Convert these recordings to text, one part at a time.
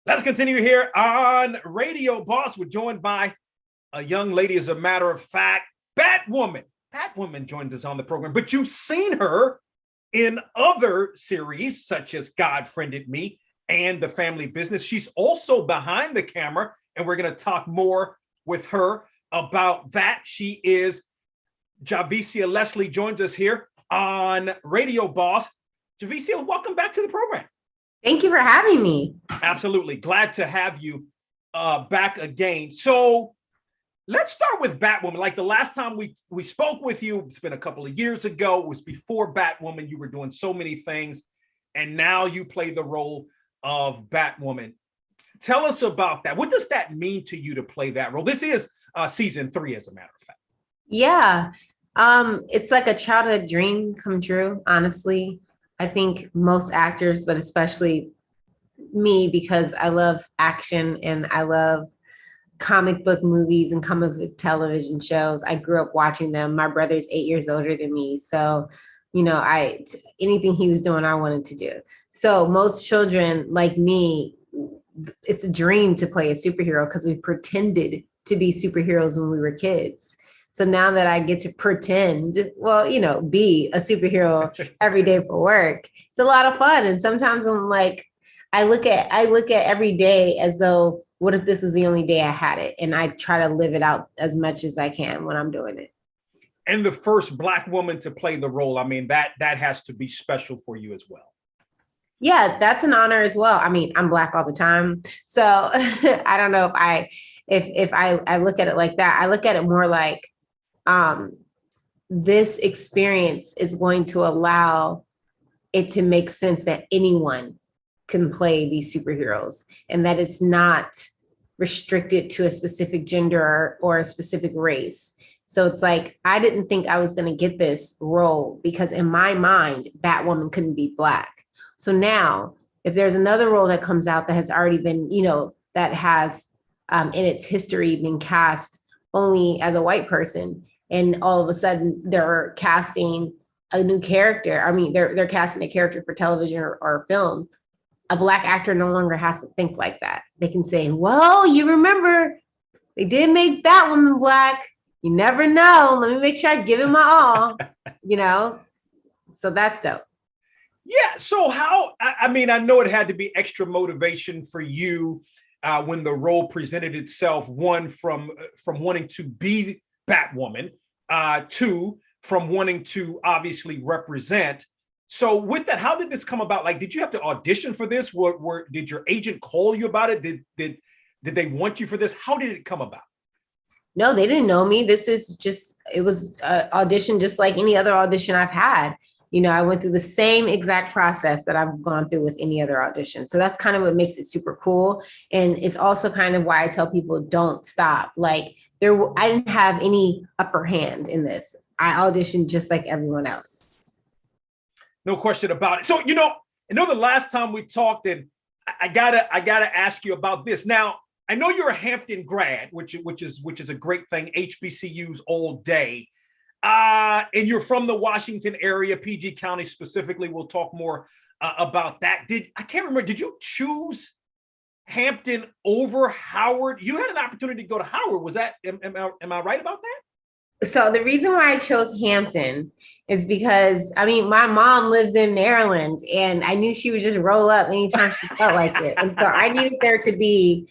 Let's continue here on Radio Boss. We're joined by a young lady, as a matter of fact, Batwoman. Batwoman joined us on the program, but you've seen her in other series such as God Friended Me and The Family Business. She's also behind the camera, and we're going to talk more with her about that. She is Javicia Leslie, joins us here on Radio Boss. Javicia, welcome back to the program. Thank you for having me. Absolutely. Glad to have you back again. So let's start with Batwoman. Like the last time we spoke with you, it's been a couple of years ago. It was before Batwoman. You were doing so many things, and now you play the role of Batwoman. Tell us about that. What does that mean to you to play that role? This is season 3, as a matter of fact. Yeah. It's like a childhood dream come true, honestly. I think most actors, but especially me, because I love action and I love comic book movies and comic book television shows. I grew up watching them. My brother's 8 years older than me. So, anything he was doing, I wanted to do. So most children like me, it's a dream to play a superhero because we pretended to be superheroes when we were kids. So now that I get to pretend, be a superhero every day for work, it's a lot of fun. And sometimes I'm like, I look at every day as though, what if this is the only day I had it? And I try to live it out as much as I can when I'm doing it. And the first Black woman to play the role, I mean, that has to be special for you as well. Yeah, that's an honor as well. I mean, I'm Black all the time. So I don't know if I look at it like that. I look at it more like, this experience is going to allow it to make sense that anyone can play these superheroes and that it's not restricted to a specific gender or a specific race. So it's like, I didn't think I was going to get this role because in my mind, Batwoman couldn't be Black. So now if there's another role that comes out that has already been, that has in its history been cast only as a white person, and all of a sudden they're casting a new character. I mean, they're casting a character for television or film. A Black actor no longer has to think like that. They can say, well, you remember they did make Batwoman Black. You never know. Let me make sure I give it my all, So that's dope. Yeah. So I know it had to be extra motivation for you when the role presented itself, one, from wanting to be Batwoman, 2, from wanting to obviously represent. So with that, how did this come about? Like, did you have to audition for this? Did your agent call you about it? Did they want you for this? How did it come about? No, they didn't know me. It was an audition just like any other audition I've had. I went through the same exact process that I've gone through with any other audition. So that's kind of what makes it super cool. And it's also kind of why I tell people don't stop. Like I didn't have any upper hand in this. I auditioned just like everyone else. No question about it. So, I know the last time we talked, and I gotta ask you about this. Now, I know you're a Hampton grad, which is a great thing. HBCUs all day. And you're from the Washington area, PG County specifically. We'll talk more about that. I can't remember, did you choose Hampton over Howard? You had an opportunity to go to Howard. Was that, am I right about that? So the reason why I chose Hampton is because, my mom lives in Maryland and I knew she would just roll up anytime she felt like it. And so I needed there to be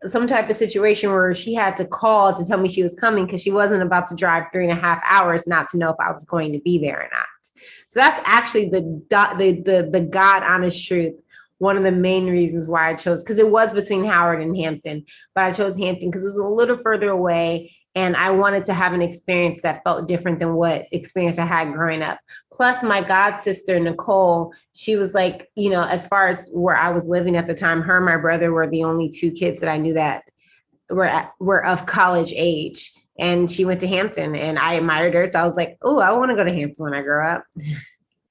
some type of situation where she had to call to tell me she was coming because she wasn't about to drive 3.5 hours not to know if I was going to be there or not. So that's actually the God honest truth. One of the main reasons why I chose, because it was between Howard and Hampton, but I chose Hampton because it was a little further away. And I wanted to have an experience that felt different than what experience I had growing up. Plus my god sister, Nicole, she was like, as far as where I was living at the time, her and my brother were the only 2 kids that I knew that were of college age. And she went to Hampton and I admired her. So I was like, oh, I want to go to Hampton when I grow up.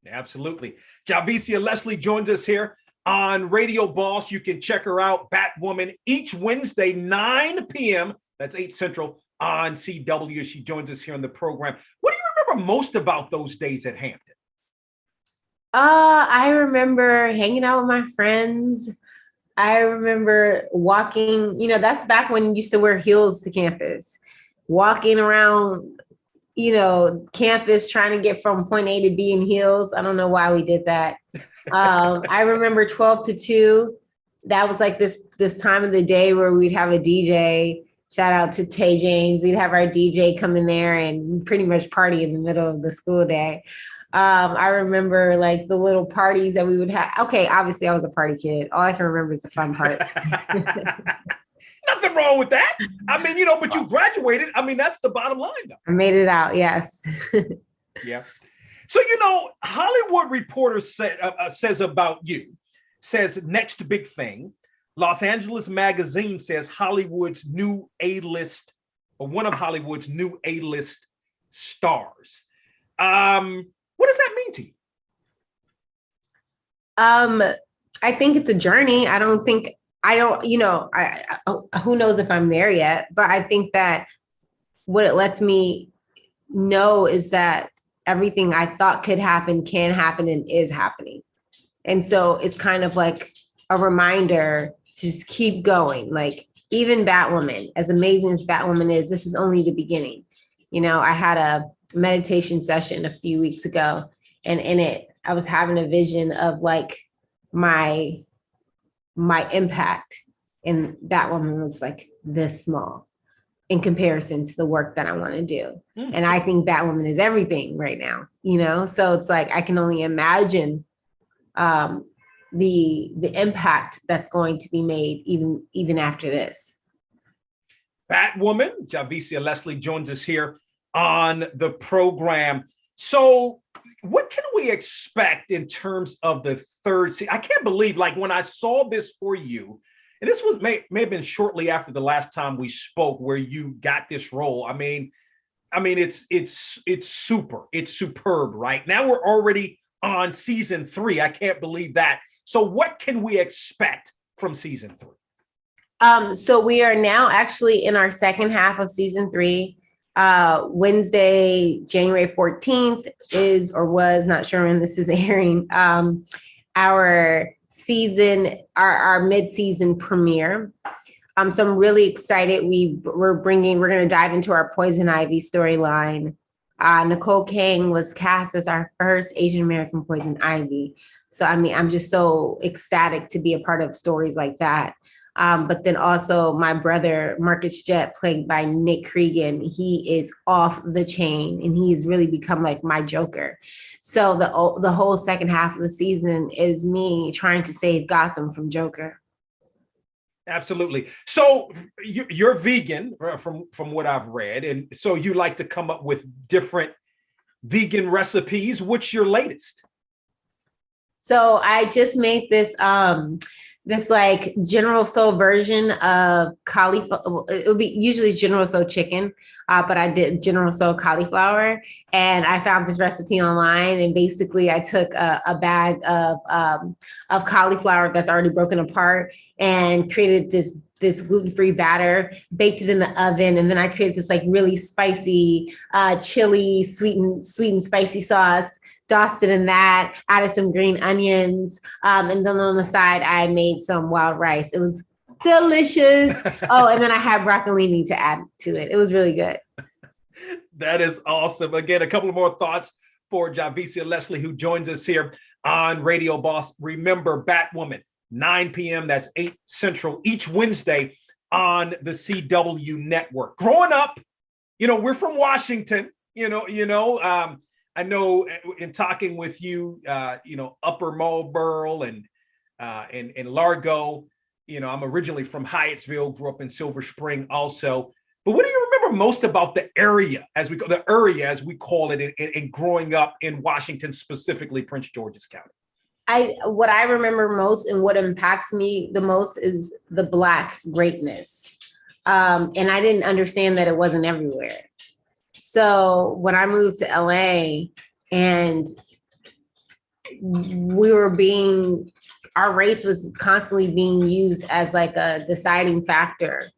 Absolutely. Javicia Leslie joins us here on Radio Boss. You can check her out, Batwoman, each Wednesday, 9 p.m. That's 8 Central on CW. She joins us here on the program. What do you remember most about those days at Hampton? I remember hanging out with my friends. I remember walking, that's back when you used to wear heels to campus, walking around, campus trying to get from point A to B in heels. I don't know why we did that. I remember 12 to 2. That was like this time of the day where we'd have a DJ. Shout out to Tay James. We'd have our DJ come in there and pretty much party in the middle of the school day. I remember like the little parties that we would have. Okay, obviously I was a party kid. All I can remember is the fun part. Nothing wrong with that. I mean, but you graduated. I mean, that's the bottom line, though. I made it out. Yes. Yes. So, Hollywood Reporter says about you, says next big thing. Los Angeles Magazine says Hollywood's new A-list, or one of Hollywood's new A-list stars. What does that mean to you? I think it's a journey. Who knows if I'm there yet, but I think that what it lets me know is that everything I thought could happen can happen and is happening. And so it's kind of like a reminder to just keep going. Like even Batwoman, as amazing as Batwoman is, this is only the beginning. I had a meditation session a few weeks ago, and in it, I was having a vision of like my impact, and Batwoman was like this small in comparison to the work that I want to do. And I think Batwoman is everything right now, so it's like I can only imagine the impact that's going to be made even after this. Batwoman, Javicia Leslie joins us here on the program. So what can we expect in terms of the third season? I can't believe, like, when I saw this for you, and this was may have been shortly after the last time we spoke, where you got this role. I mean, it's superb, right? Now we're already on season 3. I can't believe that. So what can we expect from season 3? So we are now actually in our second half of season 3. Wednesday, January 14th was, not sure when this is airing, our mid-season premiere. So I'm really excited. We're going to dive into our Poison Ivy storyline. Nicole Kang was cast as our first Asian American Poison Ivy. So, I mean, I'm just so ecstatic to be a part of stories like that. But then also my brother, Marcus Jett, played by Nick Cregan, he is off the chain and he's really become like my Joker. So the whole second half of the season is me trying to save Gotham from Joker. Absolutely. So you're vegan from what I've read. And so you like to come up with different vegan recipes. What's your latest? So I just made this like General Tso version of cauliflower. It would be usually General Tso chicken, but I did General Tso cauliflower, and I found this recipe online. And basically, I took a bag of cauliflower that's already broken apart and created this gluten-free batter, baked it in the oven, and then I created this like really spicy chili, sweet and spicy sauce. Doused it in that, added some green onions, and then on the side, I made some wild rice. It was delicious. Oh, and then I had broccolini to add to it. It was really good. That is awesome. Again, a couple of more thoughts for Javicia Leslie, who joins us here on Radio Boss. Remember, Batwoman, 9 p.m., that's 8 Central, each Wednesday on the CW network. Growing up, we're from Washington, I know in talking with you, Upper Marlboro and Largo, I'm originally from Hyattsville, grew up in Silver Spring also. But what do you remember most about the area as we call it, and growing up in Washington, specifically Prince George's County? What I remember most and what impacts me the most is the Black greatness. And I didn't understand that it wasn't everywhere. So when I moved to LA and our race was constantly being used as like a deciding factor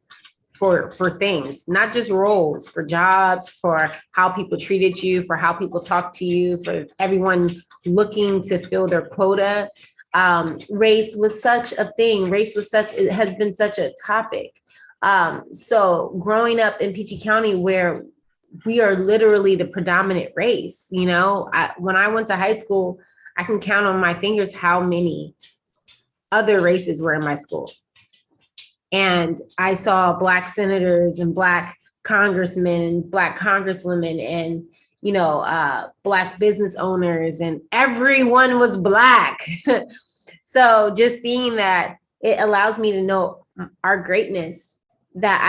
for things, not just roles, for jobs, for how people treated you, for how people talked to you, for everyone looking to fill their quota. race was such a thing. It has been such a topic. So growing up in Peachey County, where we are literally the predominant race, you know, when I went to high school, I can count on my fingers how many other races were in my school. And I saw Black senators and Black congressmen and Black congresswomen and, you know, Black business owners, and everyone was Black. So just seeing that, it allows me to know our greatness, that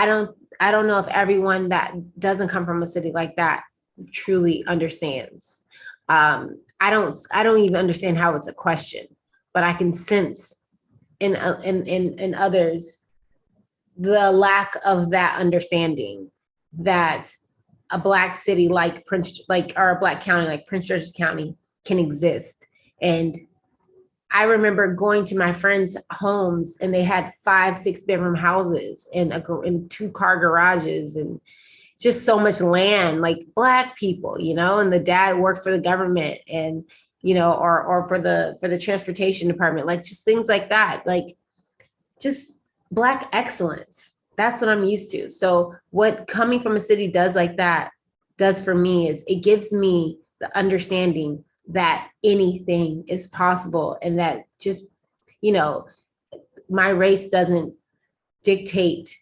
I don't know if everyone that doesn't come from a city like that truly understands. I don't even understand how it's a question, but I can sense in others the lack of that understanding, that a Black city like or a Black county like Prince George's County can exist. And I remember going to my friends' homes and they had 5-6 bedroom houses and 2-car garages and just so much land, like Black people, you know, and the dad worked for the government and, you know, or for the transportation department, like just things like that, like just Black excellence. That's what I'm used to. So what coming from a city does like that does for me is it gives me the understanding that anything is possible, and that just, you know, my race doesn't dictate,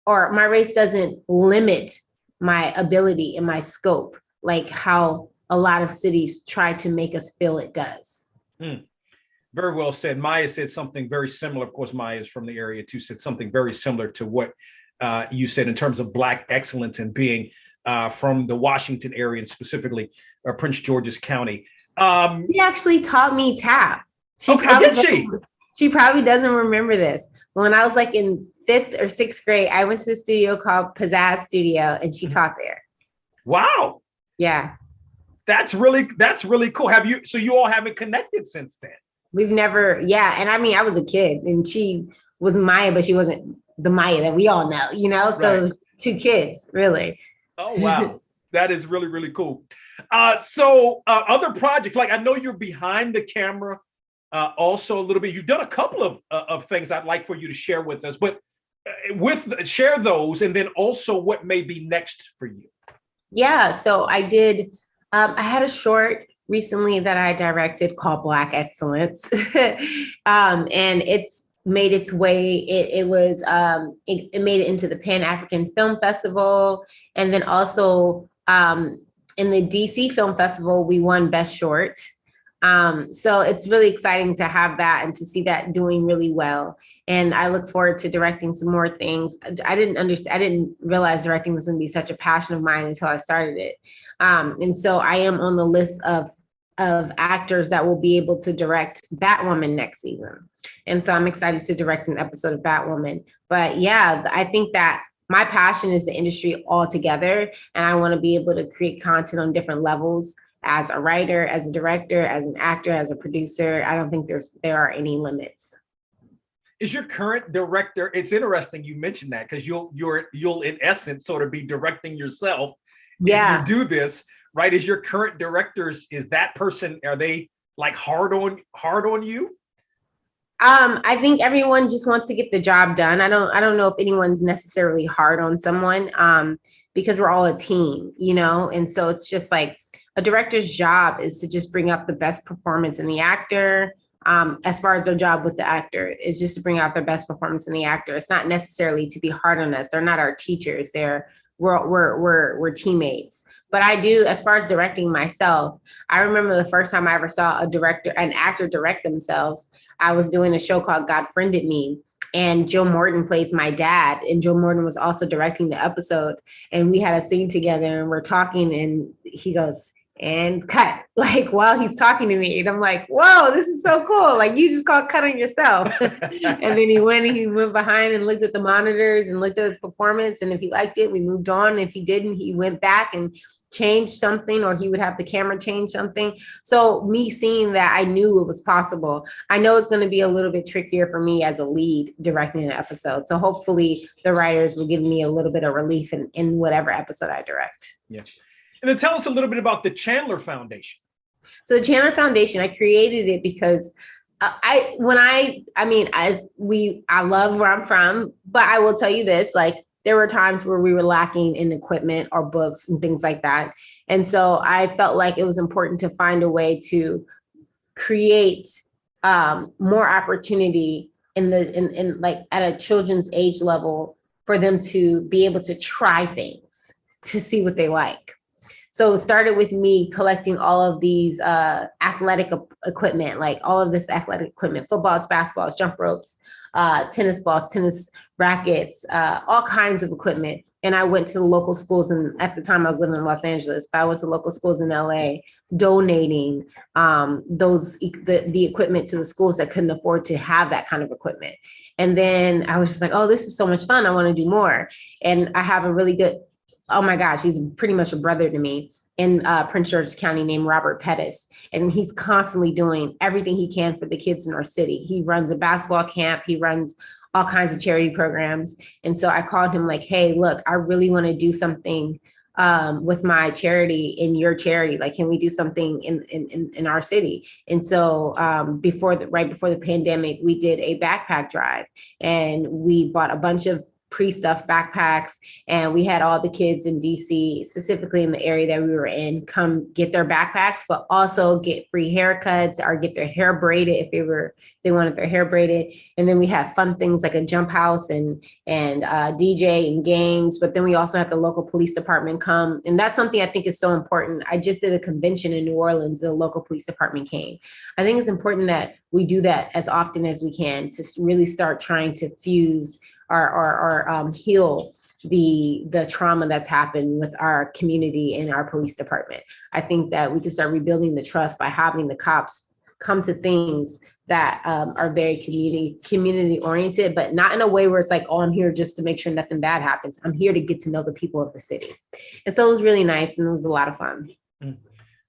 or my race doesn't limit my ability and my scope, like how a lot of cities try to make us feel it does. Very well said. Maya said something very similar. Of course, Maya is from the area too, said something very similar to what you said in terms of Black excellence and being from the Washington area, and specifically Prince George's County. She actually taught me tap. She probably doesn't remember this. When I was like in 5th or 6th grade, I went to the studio called Pizzazz Studio, and she taught there. Wow. Yeah. That's really cool. So you all haven't connected since then? We've never, yeah. And I mean, I was a kid and she was Maya, but she wasn't the Maya that we all know, you know? So right. 2 kids, really. Oh, wow. That is really, really cool. So other projects, like I know you're behind the camera also a little bit. You've done a couple of things I'd like for you to share with us, but share those, and then also what may be next for you. Yeah, so I did, I had a short recently that I directed called Black Excellence. And it's made its way, it made it into the Pan-African Film Festival. And then also in the DC Film Festival, we won Best Short. So it's really exciting to have that and to see that doing really well. And I look forward to directing some more things. I didn't realize directing was going to be such a passion of mine until I started it. And so I am on the list of actors that will be able to direct Batwoman next season. And so I'm excited to direct an episode of Batwoman. But yeah, I think that my passion is the industry altogether. And I want to be able to create content on different levels as a writer, as a director, as an actor, as a producer. I don't think there are any limits. Is your current director, it's interesting you mentioned that, because you'll in essence sort of be directing yourself. Yeah. If you do this, right? Is your current directors, is that person, are they like hard on you? I think everyone just wants to get the job done. I don't know if anyone's necessarily hard on someone, because we're all a team, you know? And so it's just like a director's job is to just bring out the best performance in the actor. As far as their job with the actor is just to bring out their best performance in the actor. It's not necessarily to be hard on us. They're not our teachers. We're teammates. But I do, as far as directing myself, I remember the first time I ever saw an actor direct themselves. I was doing a show called God Friended Me, and Joe Morton plays my dad, and Joe Morton was also directing the episode. And we had a scene together and we're talking, and he goes, and cut, like while he's talking to me. And I'm like, whoa, this is so cool. Like you just called cut on yourself. And then he went behind and looked at the monitors and looked at his performance. And if he liked it, we moved on. If he didn't, he went back and changed something, or he would have the camera change something. So me seeing that, I knew it was possible. I know it's going to be a little bit trickier for me as a lead directing an episode. So hopefully the writers will give me a little bit of relief in whatever episode I direct. Yeah. And then tell us a little bit about the Chandler Foundation. So the Chandler Foundation, I created it because I love where I'm from, but I will tell you this, like, there were times where we were lacking in equipment or books and things like that. And so I felt like it was important to find a way to create more opportunity in like at a children's age level for them to be able to try things to see what they like. So it started with me collecting all of these athletic equipment, like all of this athletic equipment, footballs, basketballs, jump ropes, tennis balls, tennis rackets, all kinds of equipment. And I went to local schools, and at the time I was living in Los Angeles, but I went to local schools in LA, donating the equipment to the schools that couldn't afford to have that kind of equipment. And then I was just like, oh, this is so much fun. I want to do more. And I have a really good, oh my gosh, he's pretty much a brother to me in Prince George's County named Robert Pettis. And he's constantly doing everything he can for the kids in our city. He runs a basketball camp. He runs all kinds of charity programs. And so I called him like, hey, look, I really want to do something with my charity in your charity. Like, can we do something in our city? And so right before the pandemic, we did a backpack drive, and we bought a bunch of pre-stuffed backpacks, and we had all the kids in DC, specifically in the area that we were in, come get their backpacks, but also get free haircuts or get their hair braided if they wanted their hair braided. And then we had fun things like a jump house and DJ and games. But then we also had the local police department come, and that's something I think is so important. I just did a convention in New Orleans. The local police department came. I think it's important that we do that as often as we can to really start trying to fuse or heal the trauma that's happened with our community and our police department. I think that we can start rebuilding the trust by having the cops come to things that are very community oriented, but not in a way where it's like, oh, I'm here just to make sure nothing bad happens. I'm here to get to know the people of the city. And so it was really nice, and it was a lot of fun.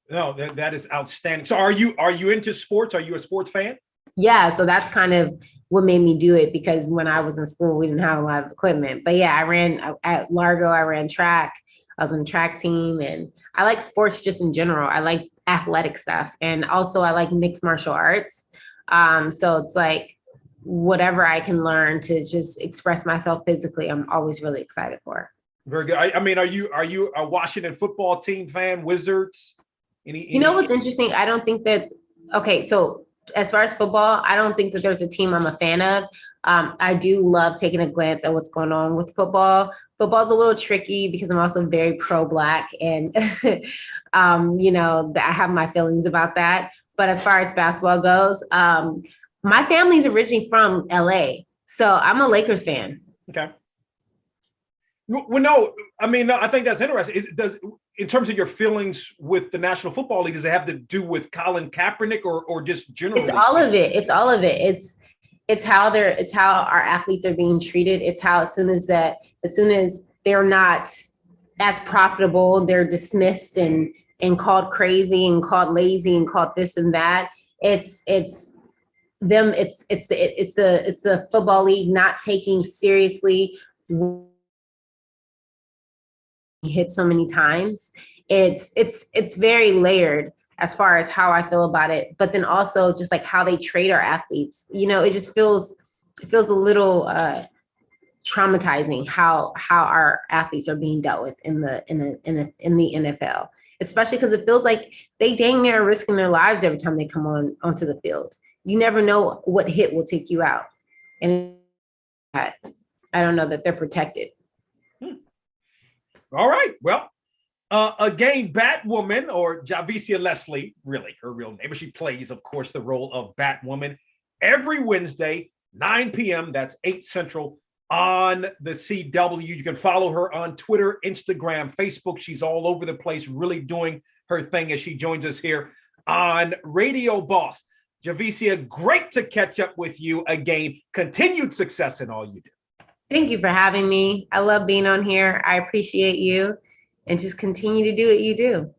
No, that is outstanding. So are you into sports? Are you a sports fan? Yeah, so that's kind of what made me do it, because when I was in school, we didn't have a lot of equipment. But yeah, I ran at Largo, I ran track. I was on the track team, and I like sports just in general. I like athletic stuff, and also I like mixed martial arts. So it's like whatever I can learn to just express myself physically, I'm always really excited for. Very good. I mean, are you a Washington football team fan? Wizards? You know what's interesting? I don't think that. Okay, so as far as football, I don't think that there's a team I'm a fan of. I do love taking a glance at what's going on with football. Football's a little tricky because I'm also very pro-Black, and I have my feelings about that. But as far as basketball goes, my family's originally from LA, so I'm a Lakers fan. Okay. Well, no, I mean, no, I think that's interesting. In terms of your feelings with the National Football League, does it have to do with Colin Kaepernick or just generally? It's all of it. It's all of it. It's how our athletes are being treated. It's how as soon as they're not as profitable, they're dismissed and called crazy and called lazy and called this and that. It's the football league not taking seriously hit so many times. It's very layered as far as how I feel about it, but then also just like how they treat our athletes. It just feels a little traumatizing how our athletes are being dealt with in the NFL, especially because it feels like they dang near risking their lives every time they come onto the field. You never know what hit will take you out, and I don't know that they're protected. All right. Well, again, Batwoman, or Javicia Leslie, really her real name, but she plays, of course, the role of Batwoman every Wednesday, 9 p.m. That's 8 Central on the CW. You can follow her on Twitter, Instagram, Facebook. She's all over the place, really doing her thing as she joins us here on Radio Boss. Javicia, great to catch up with you again. Continued success in all you do. Thank you for having me. I love being on here. I appreciate you, and just continue to do what you do.